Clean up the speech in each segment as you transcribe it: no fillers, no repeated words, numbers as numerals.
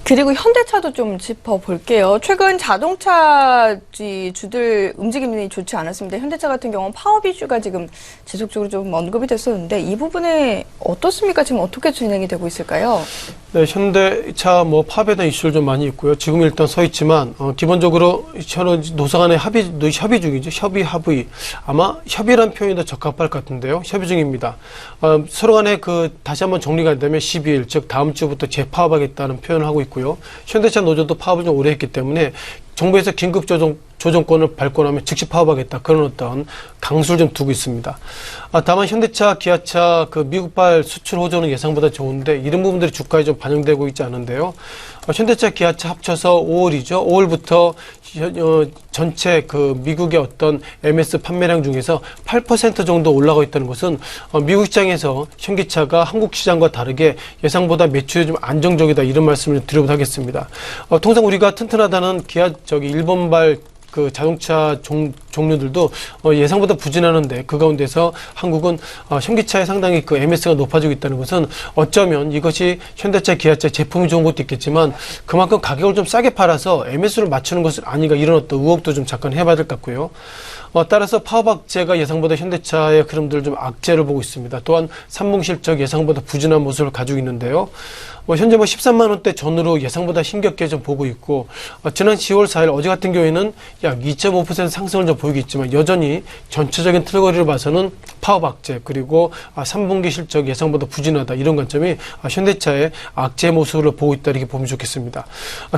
그리고 현대차도 좀 짚어볼게요. 최근 자동차 주들 움직임이 좋지 않았습니다. 현대차 같은 경우는 파업 이슈가 지금 지속적으로 좀 언급이 됐었는데 이 부분에 어떻습니까? 지금 어떻게 진행이 되고 있을까요? 네, 현대차 파업에 대한 이슈를 좀 많이 있고요. 지금 일단 서 있지만 기본적으로 노사 간의 협의 중이죠. 합의. 아마 협의란 표현이 더 적합할 것 같은데요. 협의 중입니다. 서로 간에 다시 한번 정리가 되면 12일, 즉 다음 주부터 재파업하겠다는 표현을 하고 있고요. 현대차 노조도 파업을 좀 오래 했기 때문에 정부에서 긴급 조정권을 발권하면 즉시 파업하겠다. 그런 어떤 강수를 좀 두고 있습니다. 다만 현대차, 기아차 미국발 수출 호조는 예상보다 좋은데 이런 부분들이 주가에 좀 반영되고 있지 않은데요. 현대차, 기아차 합쳐서 5월이죠. 5월부터 전체 미국의 어떤 MS 판매량 중에서 8% 정도 올라가 있다는 것은 미국 시장에서 현기차가 한국 시장과 다르게 예상보다 매출이 좀 안정적이다. 이런 말씀을 드려보도록 하겠습니다. 통상 우리가 튼튼하다는 일본발 자동차 종류들도 예상보다 부진하는데 그 가운데서 한국은 현기차에 상당히 MS가 높아지고 있다는 것은 어쩌면 이것이 현대차, 기아차 제품이 좋은 것도 있겠지만 그만큼 가격을 좀 싸게 팔아서 MS를 맞추는 것은 아닌가 이런 어떤 의혹도 좀 잠깐 해봐야 될 것 같고요. 따라서 파업 악재가 예상보다 현대차의 흐름들을 좀 악재를 보고 있습니다. 또한 3분 실적 예상보다 부진한 모습을 가지고 있는데요. 현재 13만 원대 전후로 예상보다 힘겹게 좀 보고 있고 지난 10월 4일 어제 같은 경우에는 약 2.5% 상승을 좀 보이고 있지만 여전히 전체적인 틀거리를 봐서는 파업 악재 그리고 3분기 실적 예상보다 부진하다 이런 관점이 현대차의 악재 모습을 보고 있다 이렇게 보면 좋겠습니다.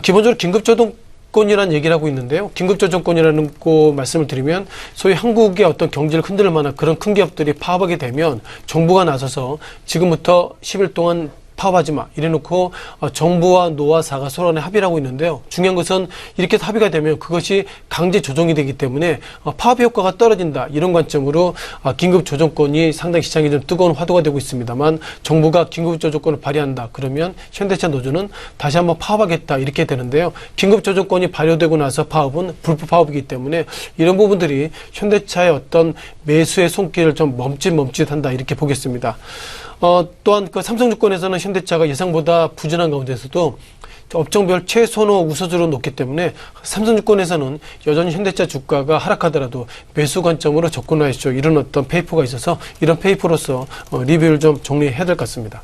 기본적으로 긴급조정권이라는 얘기를 하고 있는데요. 긴급조정권이라는 거 말씀을 드리면 소위 한국의 어떤 경제를 흔들 만한 그런 큰 기업들이 파업하게 되면 정부가 나서서 지금부터 10일 동안 파업하지 마 이래놓고 정부와 노사가 서로 간에 합의를 하고 있는데요. 중요한 것은 이렇게 합의가 되면 그것이 강제 조정이 되기 때문에 파업 효과가 떨어진다 이런 관점으로 긴급 조정권이 상당히 시장에 좀 뜨거운 화두가 되고 있습니다만 정부가 긴급 조정권을 발휘한다 그러면 현대차 노조는 다시 한번 파업하겠다 이렇게 되는데요. 긴급 조정권이 발효되고 나서 파업은 불법 파업이기 때문에 이런 부분들이 현대차의 어떤 매수의 손길을 좀 멈칫멈칫한다 이렇게 보겠습니다. 또한 삼성증권에서는 현대차가 예상보다 부진한 가운데서도 업종별 최선호 우선주로 놓기 때문에 삼성증권에서는 여전히 현대차 주가가 하락하더라도 매수 관점으로 접근하십시오. 이런 어떤 페이퍼가 있어서 이런 페이퍼로서 리뷰를 좀 정리해야 될 것 같습니다.